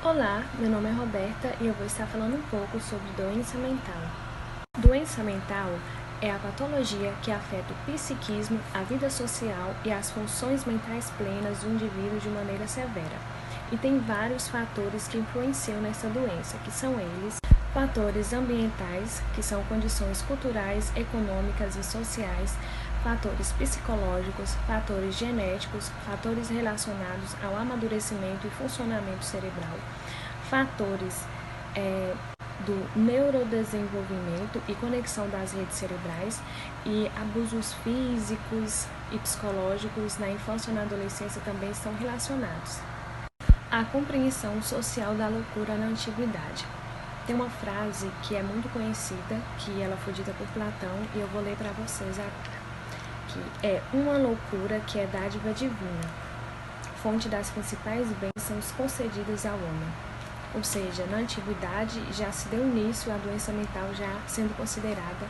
Olá, meu nome é Roberta e eu vou estar falando um pouco sobre doença mental. Doença mental é a patologia que afeta o psiquismo, a vida social e as funções mentais plenas do indivíduo de maneira severa. E tem vários fatores que influenciam nessa doença, que são eles: fatores ambientais, que são condições culturais, econômicas e sociais, fatores psicológicos, fatores genéticos, fatores relacionados ao amadurecimento e funcionamento cerebral, fatores do neurodesenvolvimento e conexão das redes cerebrais e abusos físicos e psicológicos na infância e na adolescência também estão relacionados. A compreensão social da loucura na antiguidade. Tem uma frase que é muito conhecida, que ela foi dita por Platão, e eu vou ler para vocês agora, que é: uma loucura que é dádiva divina, fonte das principais bênçãos concedidas ao homem. Ou seja, na antiguidade já se deu início à doença mental já sendo considerada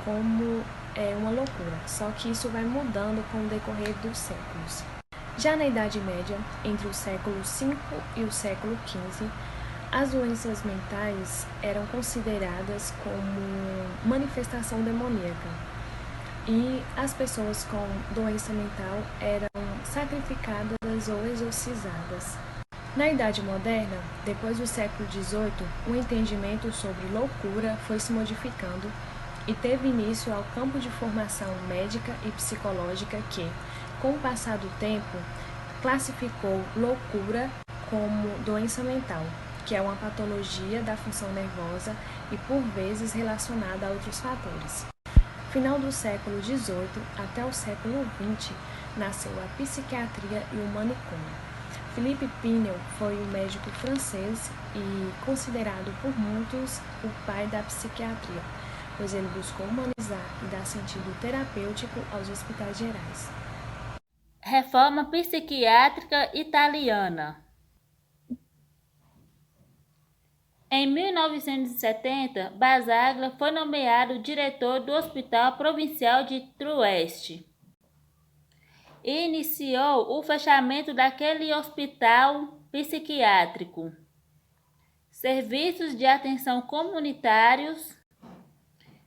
como uma loucura, só que isso vai mudando com o decorrer dos séculos. Já na Idade Média, entre o século V e o século XV, as doenças mentais eram consideradas como manifestação demoníaca e as pessoas com doença mental eram sacrificadas ou exorcizadas. Na Idade Moderna, depois do século XVIII, o entendimento sobre loucura foi se modificando e teve início ao campo de formação médica e psicológica que, com o passar do tempo, classificou loucura como doença mental, que é uma patologia da função nervosa e por vezes relacionada a outros fatores. Final do século XVIII até o século XX, nasceu a psiquiatria e o manicômio. Philippe Pinel foi um médico francês e considerado por muitos o pai da psiquiatria, pois ele buscou humanizar e dar sentido terapêutico aos hospitais gerais. Reforma psiquiátrica italiana. Em 1970, Basaglia foi nomeado diretor do Hospital Provincial de Trieste e iniciou o fechamento daquele hospital psiquiátrico. Serviços de atenção comunitários,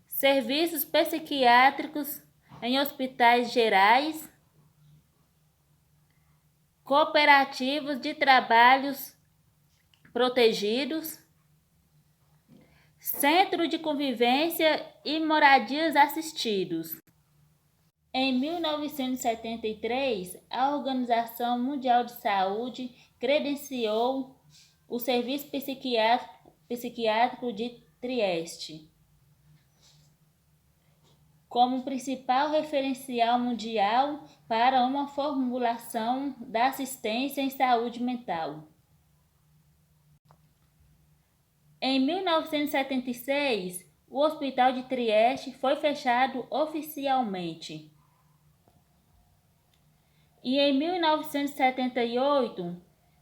serviços psiquiátricos em hospitais gerais, cooperativos de trabalhos protegidos, centro de convivência e moradias assistidos. Em 1973, a Organização Mundial de Saúde credenciou o Serviço Psiquiátrico de Trieste como principal referencial mundial para uma formulação da assistência em saúde mental. Em 1976, o Hospital de Trieste foi fechado oficialmente. E em 1978,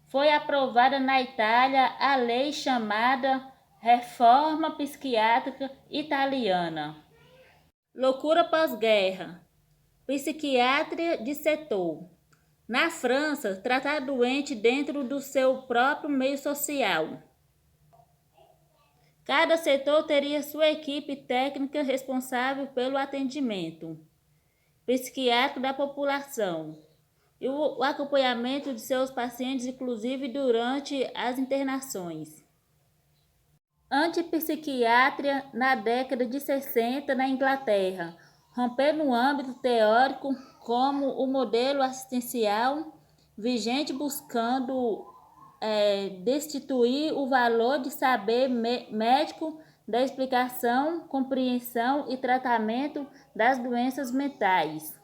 foi aprovada na Itália a lei chamada Reforma Psiquiátrica Italiana. Loucura pós-guerra. Psiquiatria de setor. Na França, tratar doente dentro do seu próprio meio social. Cada setor teria sua equipe técnica responsável pelo atendimento psiquiátrico da população e o acompanhamento de seus pacientes, inclusive durante as internações. Antipsiquiatria na década de 60 na Inglaterra, rompendo o âmbito teórico como o modelo assistencial vigente, buscando destituir o valor de saber médico da explicação, compreensão e tratamento das doenças mentais.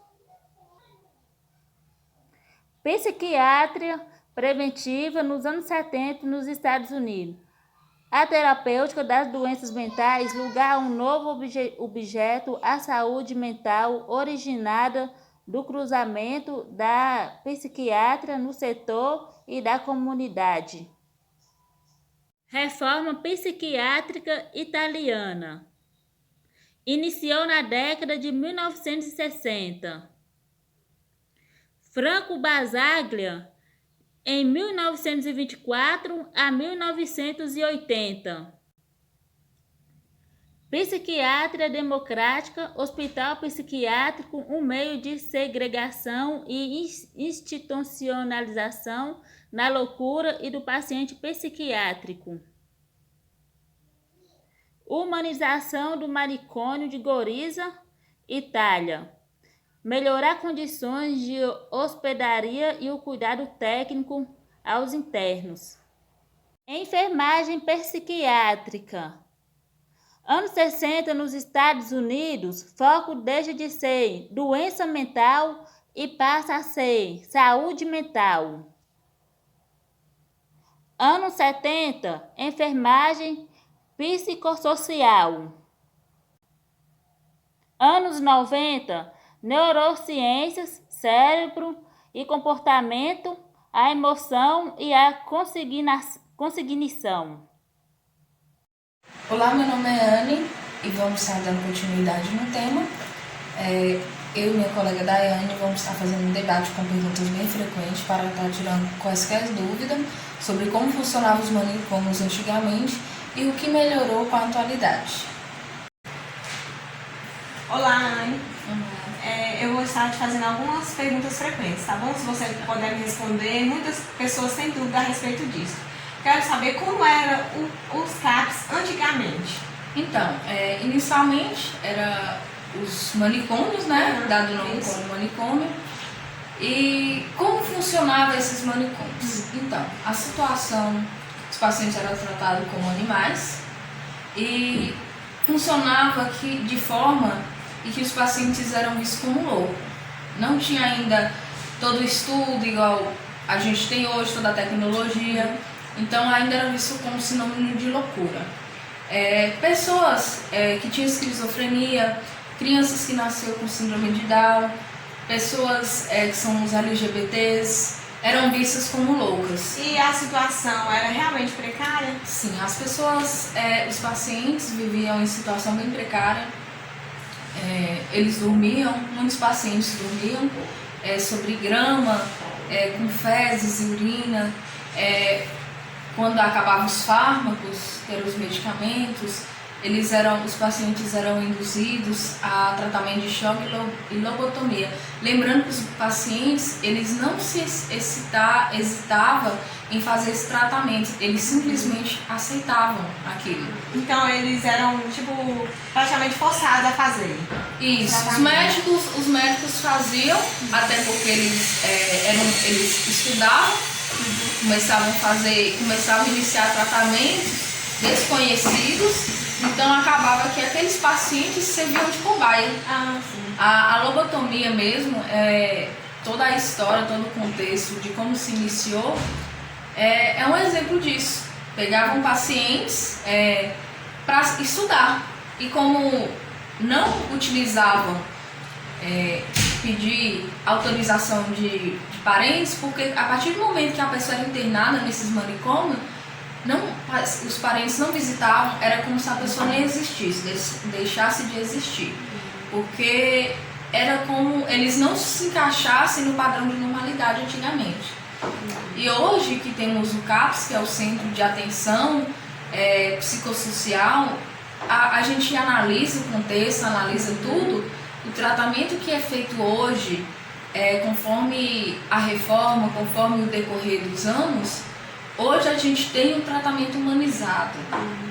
Psiquiatria preventiva nos anos 70 nos Estados Unidos. A terapêutica das doenças mentais, lugar a um novo objeto, a saúde mental originada do cruzamento da psiquiatria no setor e da comunidade. Reforma psiquiátrica italiana. Iniciou na década de 1960. Franco Basaglia em 1924 a 1980. Psiquiatria democrática, hospital psiquiátrico, um meio de segregação e institucionalização na loucura e do paciente psiquiátrico. Humanização do manicômio de Goriza, Itália. Melhorar condições de hospedaria e o cuidado técnico aos internos. Enfermagem psiquiátrica. Anos 60 nos Estados Unidos, foco deixa de ser doença mental e passa a ser saúde mental. Anos 70, enfermagem psicossocial. Anos 90, neurociências, cérebro e comportamento, a emoção e a consignação. Olá, meu nome é Anne e vamos estar dando continuidade no tema. Eu e minha colega Daiane vamos estar fazendo um debate com perguntas bem frequentes para estar tirando quaisquer dúvidas sobre como funcionavam os manicômios antigamente e o que melhorou com a atualidade. Olá, Anne. Eu vou estar te fazendo algumas perguntas frequentes, tá bom? Se você puder me responder, muitas pessoas têm dúvida a respeito disso. Quero saber como eram os CAPs antigamente. Então, inicialmente era os manicômios, né? Dado o nome como manicômio. E como funcionavam esses manicômios? Então, a situação, os pacientes eram tratados como animais e funcionava de forma em que os pacientes eram vistos como loucos. Não tinha ainda todo o estudo igual a gente tem hoje, toda a tecnologia. Então ainda era visto como sinônimo de loucura. Pessoas que tinham esquizofrenia, crianças que nasceram com síndrome de Down, pessoas que são os LGBTs, eram vistas como loucas. E a situação era realmente precária? Sim, as pessoas, os pacientes viviam em situação bem precária. Eles dormiam, muitos pacientes dormiam sobre grama, com fezes e urina. Quando acabavam os fármacos, que eram os medicamentos, os pacientes eram induzidos a tratamento de choque e lobotomia. Lembrando que os pacientes, eles não se hesitavam em fazer esse tratamento, eles simplesmente aceitavam aquilo. Então eles eram, praticamente forçados a fazer. Isso, os médicos faziam, até porque eles estudavam, começavam a iniciar tratamentos desconhecidos, então acabava que aqueles pacientes serviam de cobaia. A lobotomia mesmo, toda a história, todo o contexto de como se iniciou, é um exemplo disso. Pegavam pacientes para estudar e como não utilizavam pedir autorização de parentes, porque a partir do momento que a pessoa era internada nesses manicômios, os parentes não visitavam, era como se a pessoa nem existisse, deixasse de existir, porque era como eles não se encaixassem no padrão de normalidade antigamente. E hoje que temos o CAPS, que é o Centro de Atenção Psicossocial, a gente analisa o contexto, analisa tudo. O tratamento que é feito hoje, conforme a reforma, conforme o decorrer dos anos, hoje a gente tem um tratamento humanizado,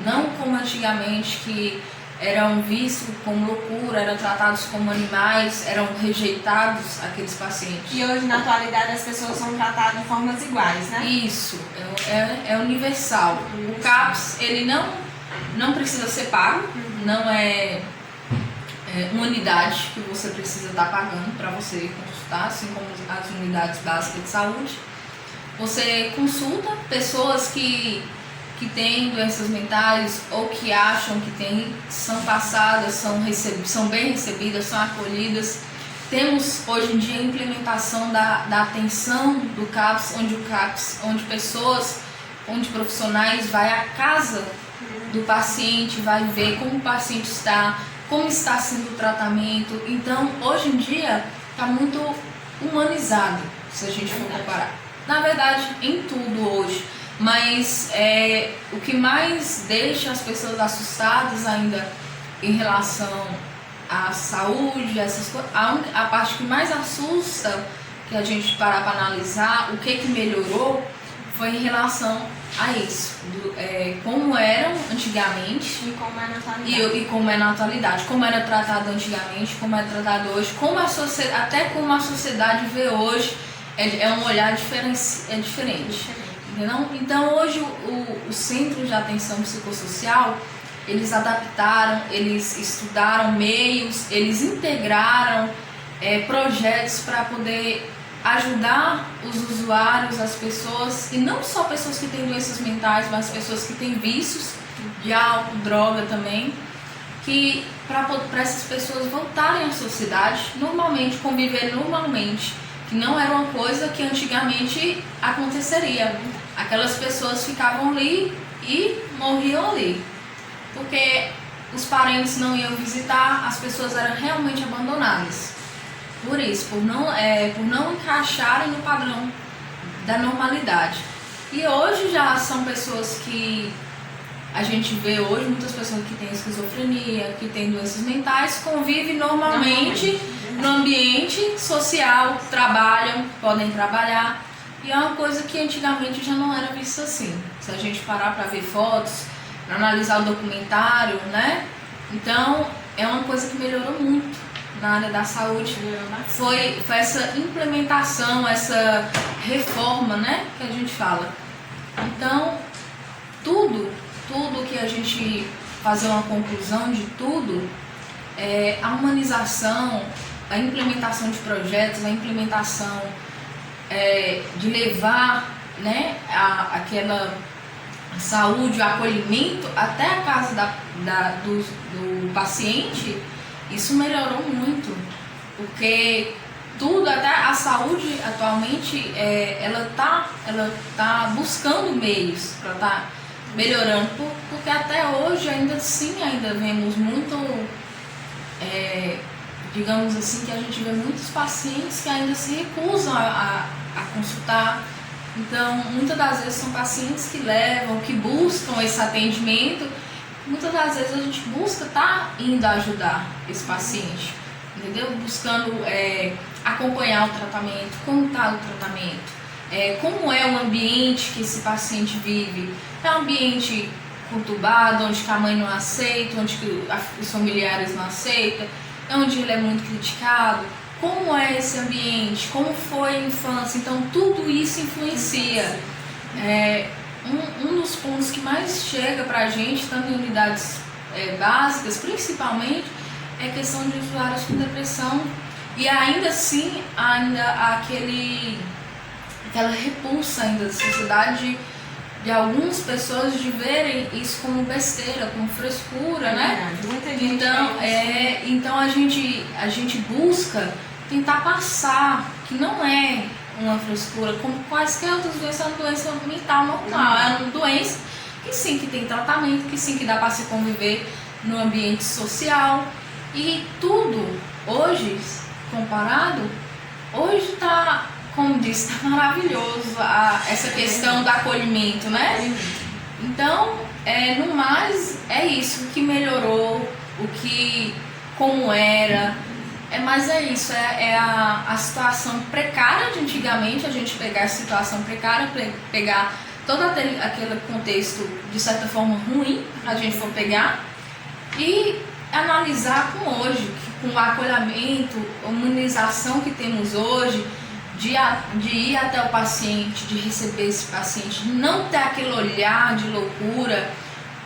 não como antigamente que eram vistos como loucura, eram tratados como animais, eram rejeitados aqueles pacientes. E hoje, na atualidade, as pessoas são tratadas de formas iguais, né? Isso, é universal. O CAPS, ele não precisa ser pago, não é uma unidade que você precisa estar pagando para você consultar, assim como as unidades básicas de saúde. Você consulta pessoas que têm doenças mentais ou que acham que têm, são passadas, são bem recebidas, são acolhidas. Temos hoje em dia a implementação da atenção do CAPS, onde profissionais vai à casa do paciente, vai ver como o paciente está, como está sendo o tratamento. Então, hoje em dia, está muito humanizado, se a gente for comparar. Na verdade, em tudo hoje. Mas o que mais deixa as pessoas assustadas ainda em relação à saúde, essas coisas, a parte que mais assusta, que a gente parar para analisar o que melhorou, foi em relação a isso, como eram antigamente E como é na atualidade. e como é na atualidade, como era tratado antigamente, como é tratado hoje, até como a sociedade vê hoje, é um olhar diferente. Entendeu? Então hoje o Centro de Atenção Psicossocial, eles adaptaram, eles estudaram meios, eles integraram projetos para poder ajudar os usuários, as pessoas, e não só pessoas que têm doenças mentais, mas pessoas que têm vícios de álcool, droga também, que para essas pessoas voltarem à sociedade normalmente, conviver normalmente, que não era uma coisa que antigamente aconteceria. Aquelas pessoas ficavam ali e morriam ali, porque os parentes não iam visitar, as pessoas eram realmente abandonadas. Por isso, por não encaixarem no padrão da normalidade. E hoje já são pessoas que a gente vê hoje, muitas pessoas que têm esquizofrenia, que têm doenças mentais, convivem normalmente no ambiente social, trabalham, podem trabalhar. E é uma coisa que antigamente já não era vista assim. Se a gente parar para ver fotos, para analisar o documentário, né? Então, é uma coisa que melhorou muito na área da saúde. Foi essa implementação, essa reforma, né? Que a gente fala. Então, tudo que a gente fazer uma conclusão de tudo, a humanização, a implementação de projetos, a implementação de levar, né, aquela saúde, o acolhimento até a casa do paciente, isso melhorou muito, porque tudo, até a saúde atualmente, ela tá buscando meios para estar melhorando, porque até hoje ainda vemos muito, digamos assim, que a gente vê muitos pacientes que ainda se recusam a consultar. Então, muitas das vezes são pacientes que buscam esse atendimento. Muitas das vezes a gente busca indo ajudar esse paciente, entendeu? Buscando acompanhar o tratamento, como está o tratamento, como é o ambiente que esse paciente vive. É um ambiente conturbado, onde a mãe não aceita, onde os familiares não aceitam, onde ele é muito criticado. Como é esse ambiente, como foi a infância, então tudo isso influencia. Um dos pontos que mais chega para a gente, tanto em unidades básicas, principalmente, é a questão de usuários com depressão. E ainda assim, aquela repulsa ainda da sociedade, de algumas pessoas de verem isso como besteira, como frescura, né? Então a gente busca tentar passar que não é uma frescura, como quaisquer outras doenças, é uma doença mental normal, é uma doença que tem tratamento, que dá para se conviver no ambiente social. E tudo, hoje, comparado, hoje está, como disse, está maravilhoso essa questão do acolhimento, né? Então, no mais, é isso, o que melhorou, como era. Mas é isso, a situação precária de antigamente, a gente pegar a situação precária, pegar todo aquele contexto de certa forma ruim, a gente for pegar, e analisar com hoje, com o acolhimento, a humanização que temos hoje, de ir até o paciente, de receber esse paciente, não ter aquele olhar de loucura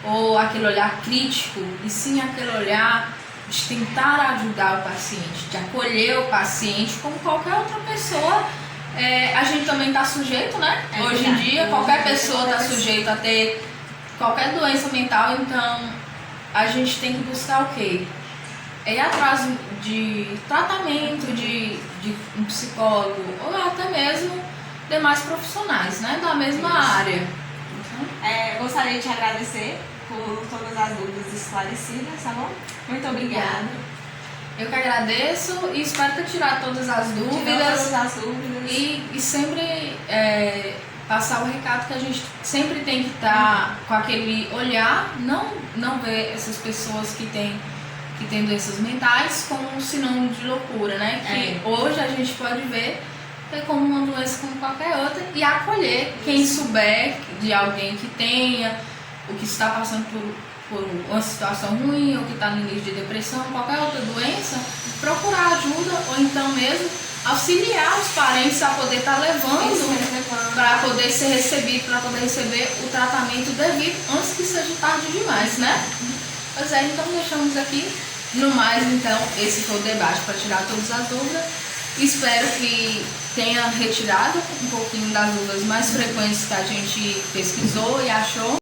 ou aquele olhar crítico, e sim aquele olhar de tentar ajudar o paciente, de acolher o paciente como qualquer outra pessoa. A gente também está sujeito, né? Hoje em dia, qualquer pessoa está sujeita a ter qualquer doença mental, então a gente tem que buscar o quê? Ir atrás de tratamento, de um psicólogo, ou até mesmo demais profissionais, né? Da mesma área. Gostaria de te agradecer por todas as dúvidas esclarecidas, tá bom? Muito obrigada. Eu que agradeço e espero ter tirado todas as dúvidas. E sempre passar o recado que a gente sempre tem que estar com aquele olhar, não ver essas pessoas que têm doenças mentais como um sinônimo de loucura, né? Que hoje a gente pode ver como uma doença como qualquer outra e acolher quem souber de alguém que tenha, o que está passando por uma situação ruim ou que está no início de depressão, qualquer outra doença, procurar ajuda ou então mesmo auxiliar os parentes a poder estar levando para poder ser recebido, para poder receber o tratamento devido antes que seja tarde demais, né? Pois é, então deixamos aqui. No mais, então, esse foi o debate para tirar todas as dúvidas. Espero que tenha retirado um pouquinho das dúvidas mais frequentes que a gente pesquisou e achou.